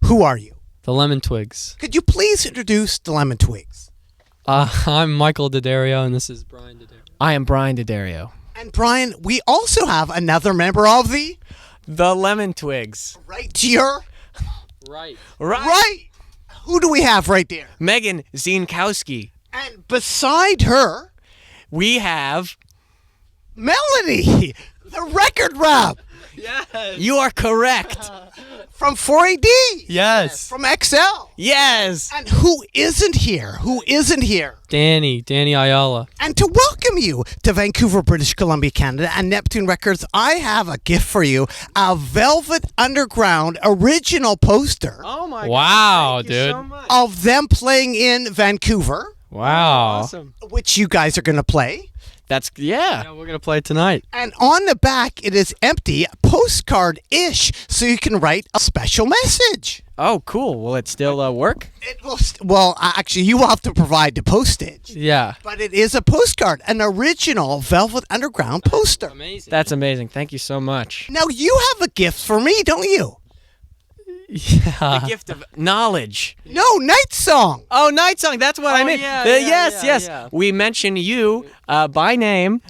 Who are you? The Lemon Twigs. Could you please introduce the Lemon Twigs? I'm Michael D'Addario, and this is Brian D'Addario. I am Brian D'Addario. And Brian, we also have another member of the Lemon Twigs. right to your Right. right. Who do we have right there? Megan Zienkowski. And beside her, We have... Melanie, the record rep Yes. You are correct. from 4AD, Yes. from XL. Yes. And who isn't here? Who isn't here? Danny Ayala. And to welcome you to Vancouver, British Columbia, Canada, and Neptune Records, I have a gift for you, a Velvet Underground original poster Oh my Wow, God. Thank you dude. so much. of them playing in Vancouver, Wow. Awesome. which you guys are going to play. Yeah. Yeah, we're going to play tonight. And on the back, it is empty, postcard-ish, so you can write a special message. Oh, cool. Will it still work? It will, actually, you will have to provide the postage. Yeah. But it is a postcard, an original Velvet Underground poster. Amazing. That's amazing. Thank you so much. Now, you have a gift for me, don't you? Yeah. The gift of knowledge. No, Night Song. Oh, Night Song. That's what I meant. yeah, Yes. yeah. We mention you by name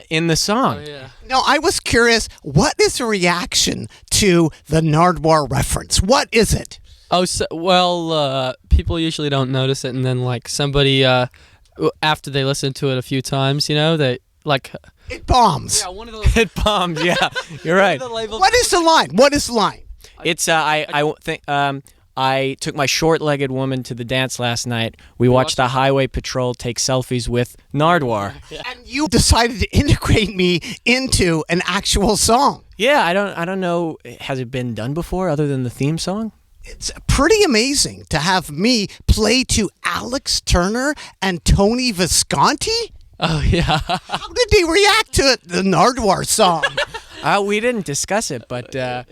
in the song. Yeah. Now, I was curious, what is the reaction to the Nardwuar reference? What is it? Oh, people usually don't notice it, and then like somebody after they listen to it a few times, they like. It bombs. Yeah, one of those. It bombed. Yeah, you're right. What is the line? What is the line? It's I took my short-legged woman to the dance last night. We watched the highway patrol take selfies with Nardwuar. And you decided to integrate me into an actual song. Yeah, I don't know. Has it been done before other than the theme song? It's pretty amazing to have me play to Alex Turner and Tony Visconti. Oh yeah. How did they react to the Nardwuar song? We didn't discuss it, but I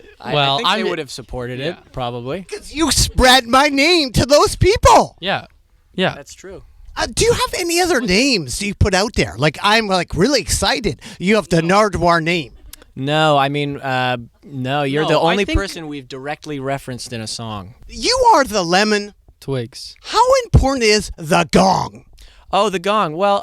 think they would have supported it, probably. Because you spread my name to those people. Yeah. Yeah. That's true. Do you have any other names you put out there? Like, I'm really excited. You have the Nardwuar name. No, I mean, no, you're No, the I only think- person we've directly referenced in a song. You are the Lemon. Twigs. How important is the gong? Oh, the gong. Well,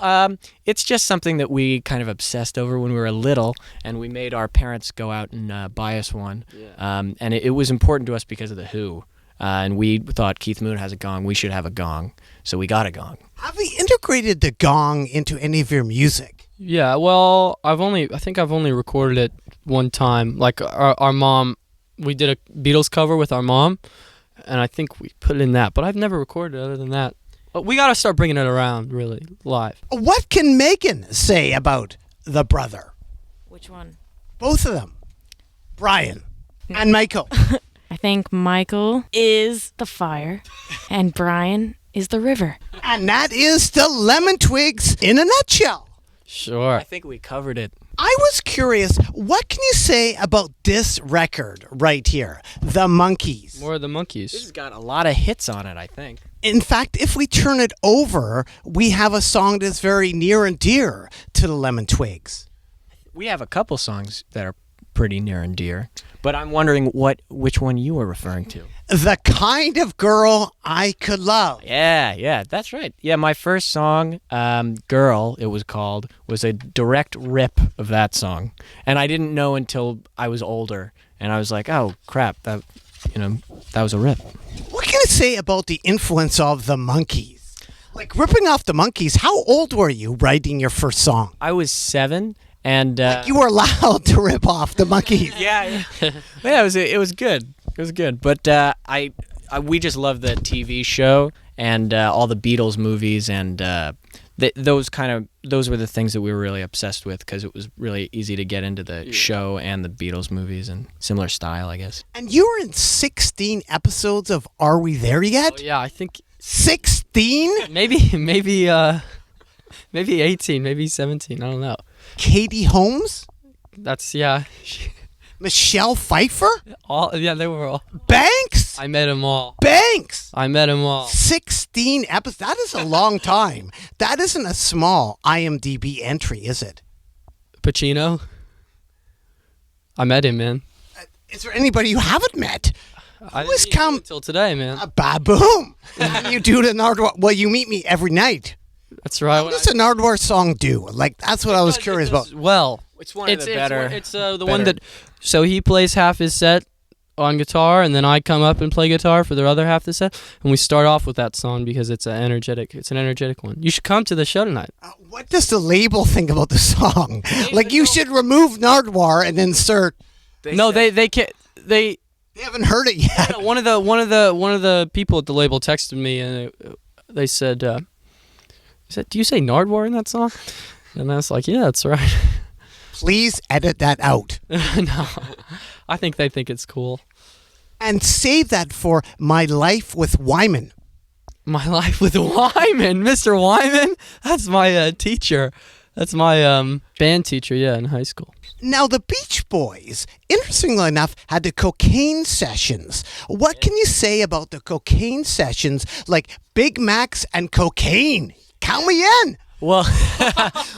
it's just something that we kind of obsessed over when we were little, and we made our parents go out and buy us one. Yeah. And it was important to us because of The Who. And we thought Keith Moon has a gong, we should have a gong. So we got a gong. Have you integrated the gong into any of your music? Yeah. Well, I think I've only recorded it one time. Like our mom, we did a Beatles cover with our mom, and I think we put it in that. But I've never recorded it other than that. But we got to start bringing it around, really, live. What can Megan say about the brother? Which one? Both of them. Brian and Michael. I think Michael is the fire and Brian is the river. And that is the Lemon Twigs in a nutshell. Sure. I think we covered it. I was curious, what can you say about this record right here, The Monkees? More of the This Monkees. has got a lot of hits on it, I think. In fact, if we turn it over, we have a song that's very near and dear to the Lemon Twigs. We have a couple songs that are pretty near and dear, but I'm wondering which one you were referring to. The Kind of Girl I Could Love. Yeah, that's right. Yeah, my first song, Girl, it was called, was a direct rip of that song. And I didn't know until I was older, and I was like, oh, crap, that was a rip. What can you say about the influence of the Monkees? Like, ripping off the Monkees, how old were you writing your first song? I was 7, and... You were allowed to rip off the Monkees. yeah, it was good. It was good, but we just loved the TV show and all the Beatles movies, and those were the things that we were really obsessed with because it was really easy to get into the show and the Beatles movies and similar style, I guess. And you were in 16 episodes of Are We There Yet? Oh, yeah, I think 16? maybe 18, maybe 17. I don't know. Katie Holmes? That's yeah. Michelle Pfeiffer? They were all. Banks? I met them all. Banks! I met them all. 16 episodes. That is a long time. That isn't a small IMDb entry, is it? Pacino. I met him, man. Is there anybody you haven't met? I Who's didn't meet you come- until today, man. Ba-boom! And you do the Nardwuar. Well, you meet me every night. That's right. What does a Nardwuar song do? Like, that's what I was curious about. Well, It's one of the better. It's the one that. So he plays half his set on guitar, and then I come up and play guitar for the other half of the set, and we start off with that song because it's an energetic one. You should come to the show tonight. What does the label think about the song? Like, you should remove Nardwuar and insert. They can't. They haven't heard it yet. one of the people at the label texted me, and they said, "Do you say Nardwuar in that song?" And I was like, "Yeah, that's right." Please edit that out. No, I think they think it's cool. And save that for My Life with Wyman. My Life with Wyman, Mr. Wyman. That's my teacher. That's my band teacher. Yeah, in high school. Now, the Beach Boys, interestingly enough, had the cocaine sessions. What can you say about the cocaine sessions, like Big Macs and cocaine? Count me in. Well,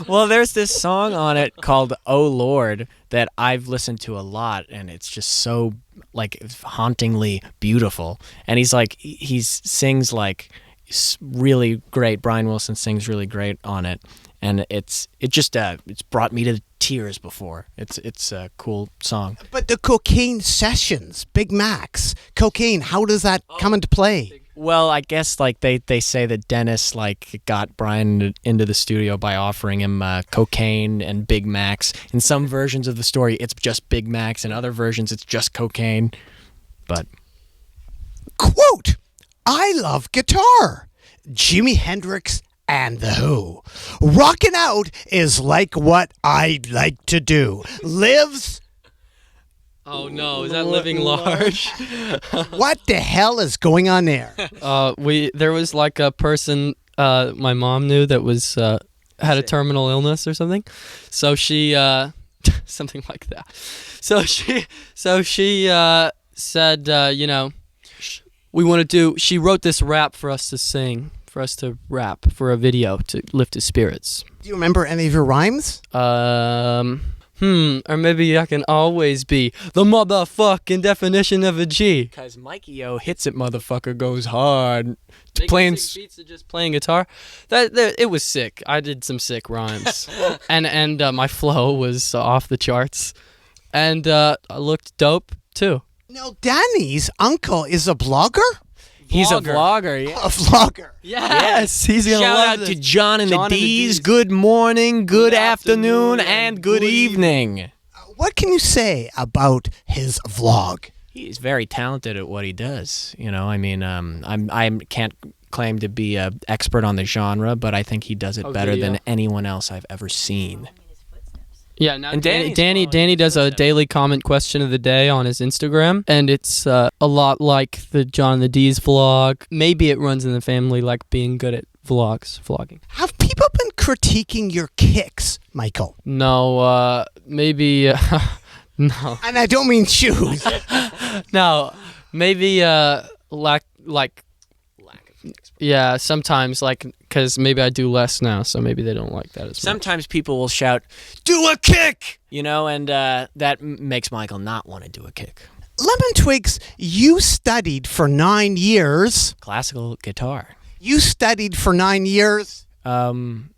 well, there's this song on it called "Oh Lord" that I've listened to a lot, and it's just so like hauntingly beautiful. And he sings like really great. Brian Wilson sings really great on it, and it's brought me to tears before. It's a cool song. But the cocaine sessions, Big Macs, cocaine, how does that come into play? Well, I guess like they say that Dennis like got Brian into the studio by offering him cocaine and Big Macs. In some versions of the story, it's just Big Macs. In other versions, it's just cocaine. But Quote, I love guitar. Jimi Hendrix and The Who. Rockin' out is like what I like to do. Lives... Oh no, is that Living Large? What the hell is going on there? There was like a person my mom knew that was had a terminal illness or something. So she something like that. So she said, we want to do. She wrote this rap for us to sing, for us to rap for a video to lift his spirits. Do you remember any of your rhymes? Or maybe I can always be the motherfucking definition of a G. Because Mikey O hits it, motherfucker goes hard. Playing beats to just playing guitar. It was sick. I did some sick rhymes, and my flow was off the charts, and I looked dope too. No, Danny's uncle is a blogger? He's a vlogger, yeah. A vlogger. Yes, he's gonna Shout love out this. to John and John the and the D's. D's. Good morning, good afternoon, afternoon, and good evening. What can you say about his vlog? He's very talented at what he does. I mean, I can't claim to be an expert on the genre, but I think he does it better video. than anyone else I've ever seen. Yeah, now And Danny's Danny following does a footsteps. daily comment question of the day on his Instagram, and it's a lot like the John and the D's vlog. Maybe it runs in the family, like being good at vlogging. Have people been critiquing your kicks, Michael? No, maybe no, And I don't mean shoes. no, maybe like yeah, sometimes because maybe I do less now, so maybe they don't like that as much. Sometimes people will shout, "Do a kick!" And that makes Michael not want to do a kick. Lemon Twigs, you studied for 9 years. Classical guitar. You studied for 9 years.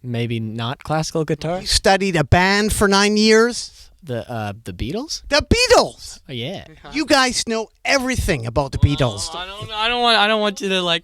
Maybe not classical guitar. You studied a band for 9 years. The Beatles. The Beatles. Oh yeah. You guys know everything about the Beatles. I don't want you to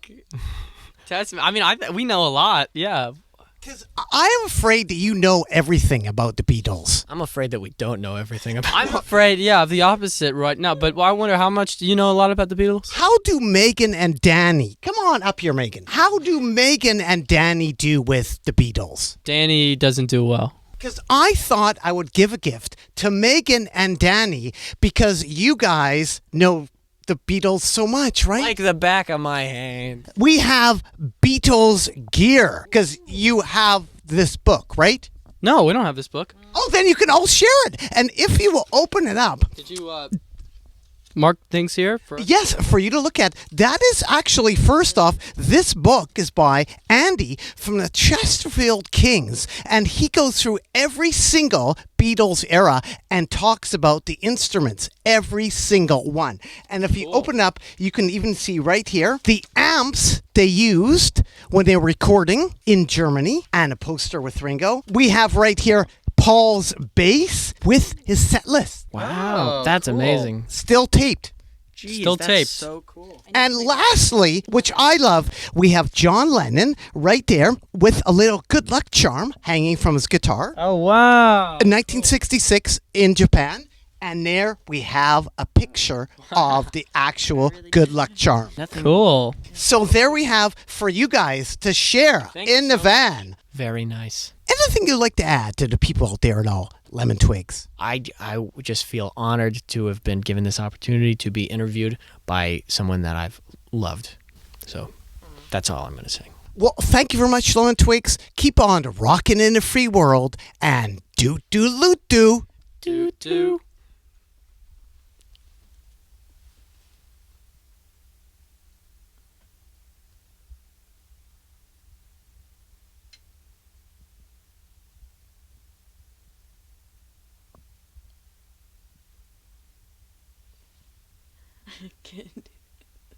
test me. I mean, we know a lot. Yeah. Because I am afraid that you know everything about the Beatles. I'm afraid that we don't know everything about. I'm afraid, of the opposite right now. But I wonder how much do you know a lot about the Beatles? How do Megan and Danny, come on up here, Megan. How do Megan and Danny do with the Beatles? Danny doesn't do well. Because I thought I would give a gift to Megan and Danny because you guys know the Beatles so much, right? Like the back of my hand. We have Beatles gear because you have this book, right? No, we don't have this book. Oh, then you can all share it. And if you will open it up, Did you mark things here for us? Yes, for you to look at. That is actually, first off, this book is by Andy from the Chesterfield Kings, and he goes through every single Beatles era and talks about the instruments, every single one. And if you open up, you can even see right here the amps they used when they were recording in Germany, and a poster with Ringo. We have right here Paul's bass with his set list, Wow, Oh, that's cool. amazing. still taped. Jeez, Still that's taped. so cool. And lastly, which I love, we have John Lennon right there with a little good luck charm hanging from his guitar. Oh wow. In 1966 in Japan. And there we have a picture of the actual good luck charm. Nothing. Cool. So there we have for you guys to share in the van. Very nice. Anything you'd like to add to the people out there at all, Lemon Twigs? I just feel honored to have been given this opportunity to be interviewed by someone that I've loved. So that's all I'm going to say. Well, thank you very much, Lemon Twigs. Keep on rocking in the free world and do. Do. Can't do